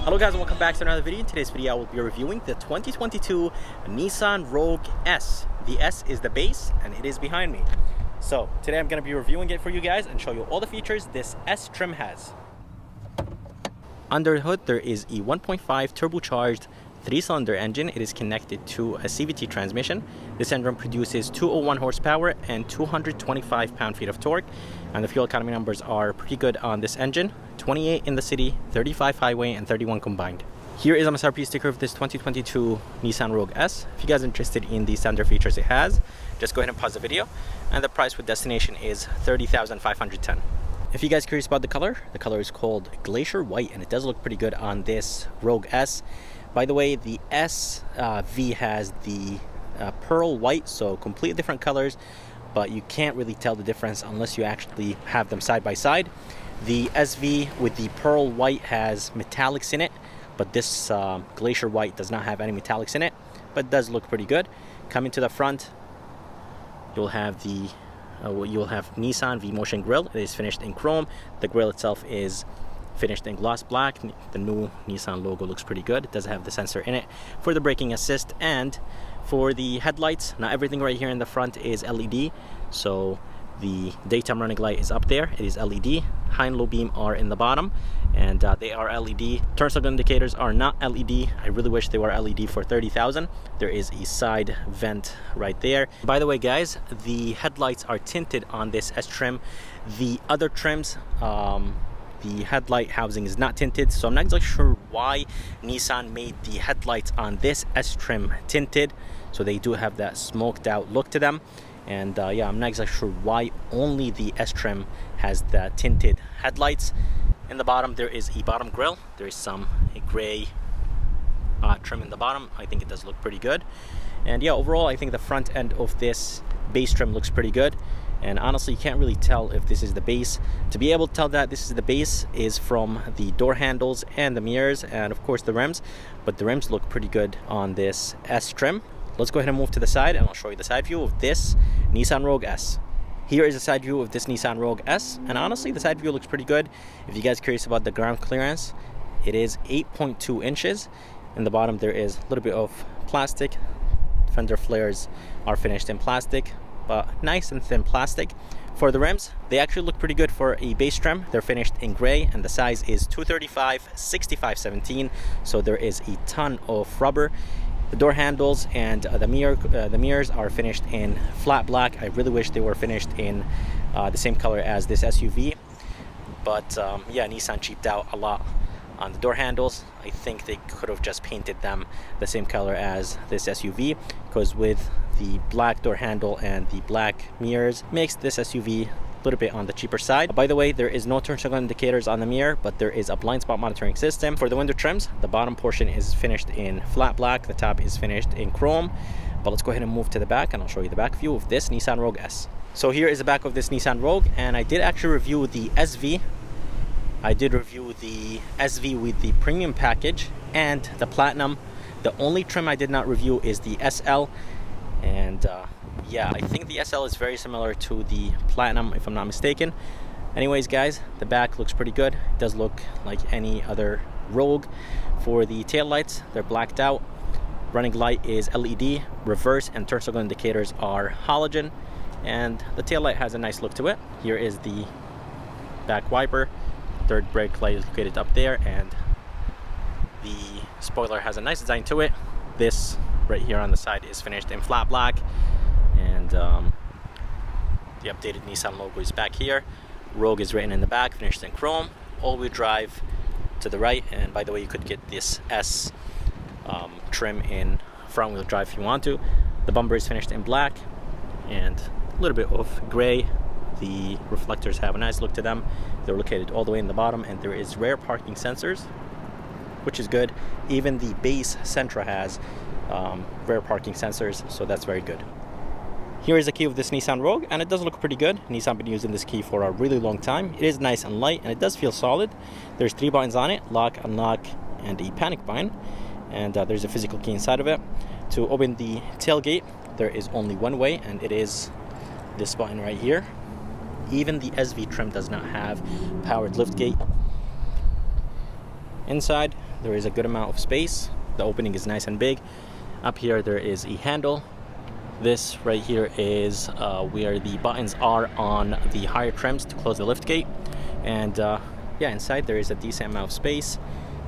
Hello guys and welcome back to another video. In today's video I will be reviewing the 2022 Nissan Rogue S. The S is the base and it is behind me. So today I'm going to be reviewing it for you guys and show you all the features this S trim has. Under the hood there is a 1.5 turbocharged 3-cylinder engine. It is connected to a CVT transmission. This engine produces 201 horsepower and 225 pound-feet of torque, and the fuel economy numbers are pretty good on this engine: 28 in the city, 35 highway, and 31 combined. Here is a MSRP sticker of this 2022 Nissan Rogue S. If you guys are interested in the standard features it has, just go ahead and pause the video, and the price with destination is $30,510. If you guys are curious about the color is called Glacier White, and it does look pretty good on this Rogue S. By the way, the SV has the pearl white, so completely different colors, but you can't really tell the difference unless you actually have them side by side. The SV with the pearl white has metallics in it, but this Glacier White does not have any metallics in it, but it does look pretty good. Coming to the front, you'll have the Nissan V-Motion grille. It is finished in chrome. The grille itself is finished in gloss black. The new Nissan logo looks pretty good. It does have the sensor in it for the braking assist, and for the headlights, not everything right here in the front is LED. So the daytime running light is up there, it is LED. High and low beam are in the bottom, and they are LED. Turn signal indicators are not LED. I really wish they were LED for $30,000. There is a side vent right there. By the way guys, the headlights are tinted on this S trim. The other trims, the headlight housing is not tinted, so I'm not exactly sure why Nissan made the headlights on this S trim tinted. So they do have that smoked out look to them, and yeah, I'm not exactly sure why only the S trim has the tinted headlights. In the bottom there is a bottom grille. There is some gray trim in the bottom. I think it does look pretty good, and yeah, overall I think the front end of this base trim looks pretty good. And honestly, you can't really tell if this is the base. To be able to tell that this is the base is from the door handles and the mirrors and of course the rims, but the rims look pretty good on this S trim. Let's go ahead and move to the side and I'll show you the side view of this Nissan Rogue S. Here is a side view of this Nissan Rogue S, and honestly the side view looks pretty good. If you guys are curious about the ground clearance, it is 8.2 inches. In the bottom there is a little bit of plastic. Fender flares are finished in plastic, but nice and thin plastic. For the rims, they actually look pretty good for a base trim. They're finished in gray and the size is 235/65/17, so there is a ton of rubber. The door handles and the mirrors are finished in flat black. I really wish they were finished in the same color as this SUV, but yeah, Nissan cheaped out a lot on the door handles. I think they could have just painted them the same color as this SUV, because with the black door handle and the black mirrors makes this SUV a little bit on the cheaper side. By the way, there is no turn signal indicators on the mirror, but there is a blind spot monitoring system. For the window trims, the bottom portion is finished in flat black, the top is finished in chrome. But let's go ahead and move to the back and I'll show you the back view of this Nissan Rogue S. So here is the back of this Nissan Rogue, and I did actually review the SV. I did review the SV with the premium package and the platinum. The only trim I did not review is the SL, and yeah, I think the SL is very similar to the platinum if I'm not mistaken. Anyways guys, the back looks pretty good. It does look like any other Rogue. For the tail lights, they're blacked out. Running light is LED. Reverse and turn signal indicators are halogen, and the tail light has a nice look to it. Here is the back wiper. Third brake light is located up there, and the spoiler has a nice design to it. This right here on the side is finished in flat black, and the updated Nissan logo is back here. Rogue is written in the back, finished in chrome. All-wheel drive to the right, and by the way, you could get this S trim in front-wheel drive if you want to. The bumper is finished in black and a little bit of gray. The reflectors have a nice look to them. They're located all the way in the bottom, and there is rear parking sensors, which is good. Even the base Sentra has rear parking sensors, so that's very good. Here is the key of this Nissan Rogue, and it does look pretty good. Nissan been using this key for a really long time. It is nice and light, and it does feel solid. There's 3 buttons on it: lock, unlock, and a panic button. And there's a physical key inside of it. To open the tailgate, there is only one way, and it is this button right here. Even the SV trim does not have powered liftgate. Inside, there is a good amount of space. The opening is nice and big. Up here there is a handle. This right here is where the buttons are on the higher trims to close the lift gate. And yeah, inside there is a decent amount of space.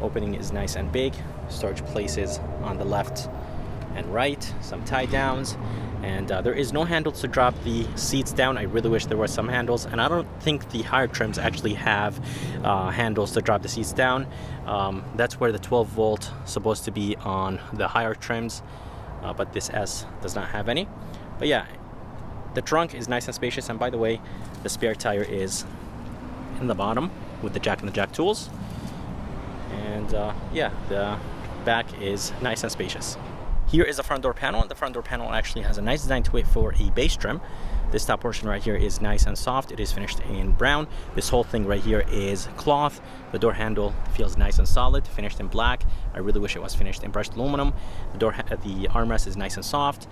Opening is nice and big. Storage places on the left and right, some tie downs, and there is no handles to drop the seats down. I really wish there were some handles, and I don't think the higher trims actually have handles to drop the seats down. That's where the 12 volt supposed to be on the higher trims, but this S does not have any. But yeah, the trunk is nice and spacious, and by the way, the spare tire is in the bottom with the jack and the jack tools. And yeah, the back is nice and spacious. Here is the front door panel, and the front door panel actually has a nice design to it for a base trim. This top portion right here is nice and soft. It is finished in brown. This whole thing right here is cloth. The door handle feels nice and solid, finished in black. I really wish it was finished in brushed aluminum. The armrest is nice and soft.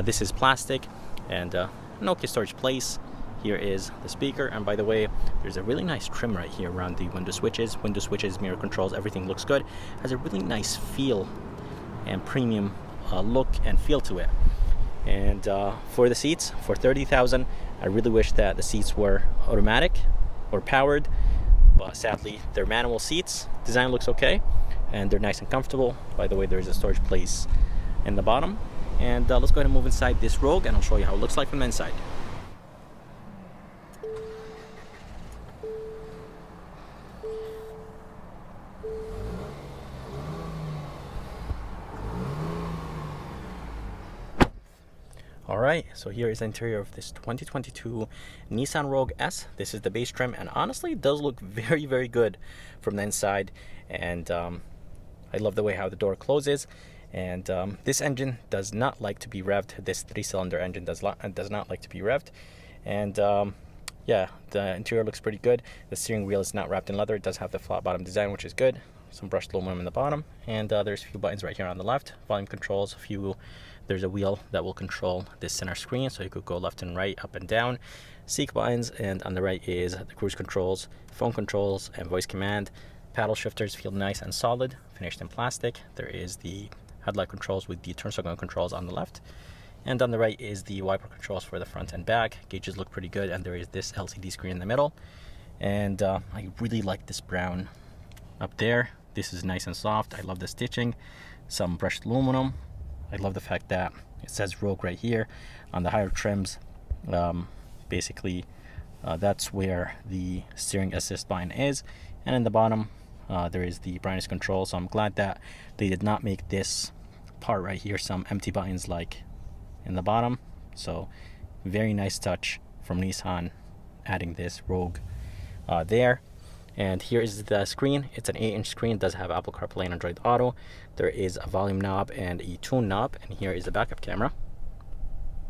This is plastic, and an okay storage place. Here is the speaker, and by the way, there's a really nice trim right here around the window switches, mirror controls, everything looks good. Has a really nice feel and premium look and feel to it. And for the seats, for $30,000, I really wish that the seats were automatic or powered, but sadly they're manual seats. Design looks okay, and they're nice and comfortable. By the way, there's a storage place in the bottom. And let's go ahead and move inside this Rogue, and I'll show you how it looks like from the inside. Alright, so here is the interior of this 2022 Nissan Rogue S. This is the base trim, and honestly it does look very, very good from the inside. And I love the way how the door closes. And this engine does not like to be revved. This 3-cylinder engine does not like to be revved. And yeah, the interior looks pretty good. The steering wheel is not wrapped in leather. It does have the flat bottom design, which is good. Some brushed aluminum in the bottom, and there's a few buttons right here on the left. Volume controls, there's a wheel that will control this center screen, so you could go left and right, up and down. Seek buttons, and on the right is the cruise controls, phone controls, and voice command. Paddle shifters feel nice and solid, finished in plastic. There is the headlight controls with the turn signal controls on the left. And on the right is the wiper controls for the front and back. Gauges look pretty good, and there is this LCD screen in the middle. And I really like this brown up there. This is nice and soft. I love the stitching. Some brushed aluminum. I love the fact that it says Rogue right here on the higher trims. Basically, that's where the steering assist button is. And in the bottom, there is the brightness control. So I'm glad that they did not make this part right here some empty buttons like in the bottom. So very nice touch from Nissan adding this Rogue there. And here is the screen. It's an 8-inch screen. It does have Apple CarPlay and Android Auto. There is a volume knob and a tune knob, and here is the backup camera.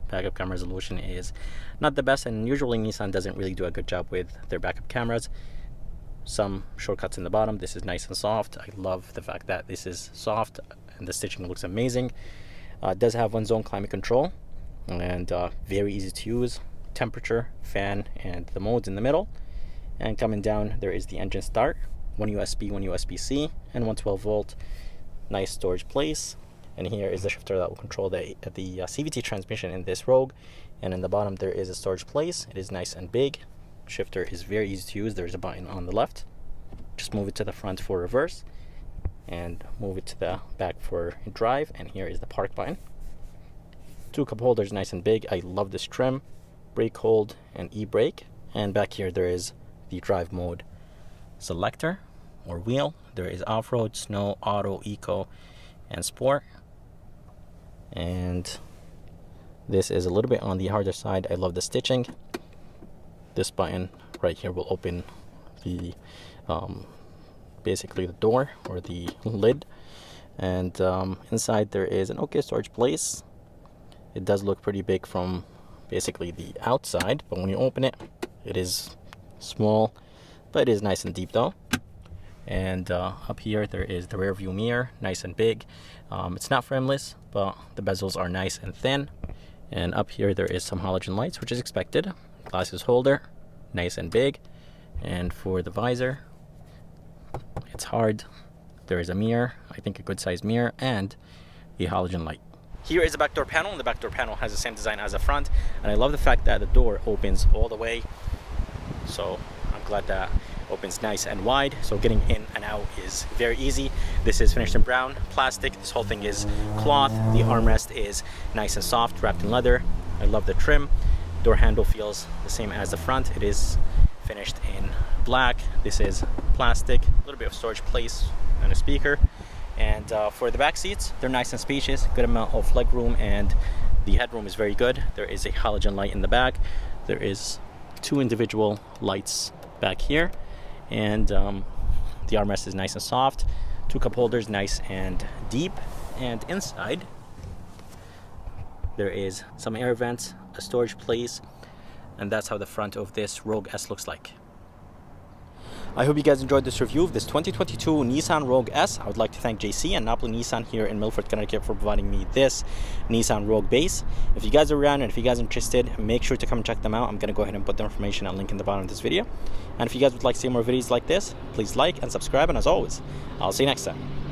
Backup camera resolution is not the best, and usually Nissan doesn't really do a good job with their backup cameras. Some shortcuts in the bottom. This is nice and soft. I love the fact that this is soft and the stitching looks amazing. It does have one zone climate control, and very easy to use. Temperature, fan, and the modes in the middle. And coming down, there is the engine start, one USB, one USB-C, and one 12 volt. Nice storage place. And here is the shifter that will control the CVT transmission in this Rogue. And in the bottom, there is a storage place. It is nice and big. Shifter is very easy to use. There's a button on the left. Just move it to the front for reverse, and move it to the back for drive. And here is the park button. 2 cup holders, nice and big. I love this trim. Brake hold and e-brake. And back here, there is the drive mode selector or wheel. There is off-road, snow, auto, eco, and sport. And this is a little bit on the harder side. I love the stitching. This button right here will open the basically the door or the lid. And inside there is an okay storage place. It does look pretty big from basically the outside, but when you open it, it is small, but it is nice and deep though. And up here there is the rear view mirror, nice and big. It's not frameless, but the bezels are nice and thin. And up here there is some halogen lights, which is expected. Glasses holder, nice and big. And for the visor, it's hard, There is a mirror, I think a good sized mirror, and the halogen light. Here is the back door panel, and the back door panel has the same design as the front, and I love the fact that the door opens all the way. So I'm glad that opens nice and wide, so getting in and out is very easy. This is finished in brown plastic. This whole thing is cloth. The armrest is nice and soft, wrapped in leather. I love the trim. Door handle feels the same as the front. It is finished in black. This is plastic, a little bit of storage place and a speaker. And for the back seats, they're nice and spacious, good amount of leg room, and the headroom is very good. There is a halogen light in the back. There is 2 individual lights back here, and the armrest is nice and soft. 2 cup holders, nice and deep. And inside, there is some air vents, a storage place, and that's how the front of this Rogue S looks like. I hope you guys enjoyed this review of this 2022 Nissan Rogue S. I would like to thank JC and Napoli Nissan here in Milford, Connecticut for providing me this Nissan Rogue base. If you guys are around and if you guys are interested, make sure to come check them out. I'm going to go ahead and put the information and link in the bottom of this video. And if you guys would like to see more videos like this, please like and subscribe. And as always, I'll see you next time.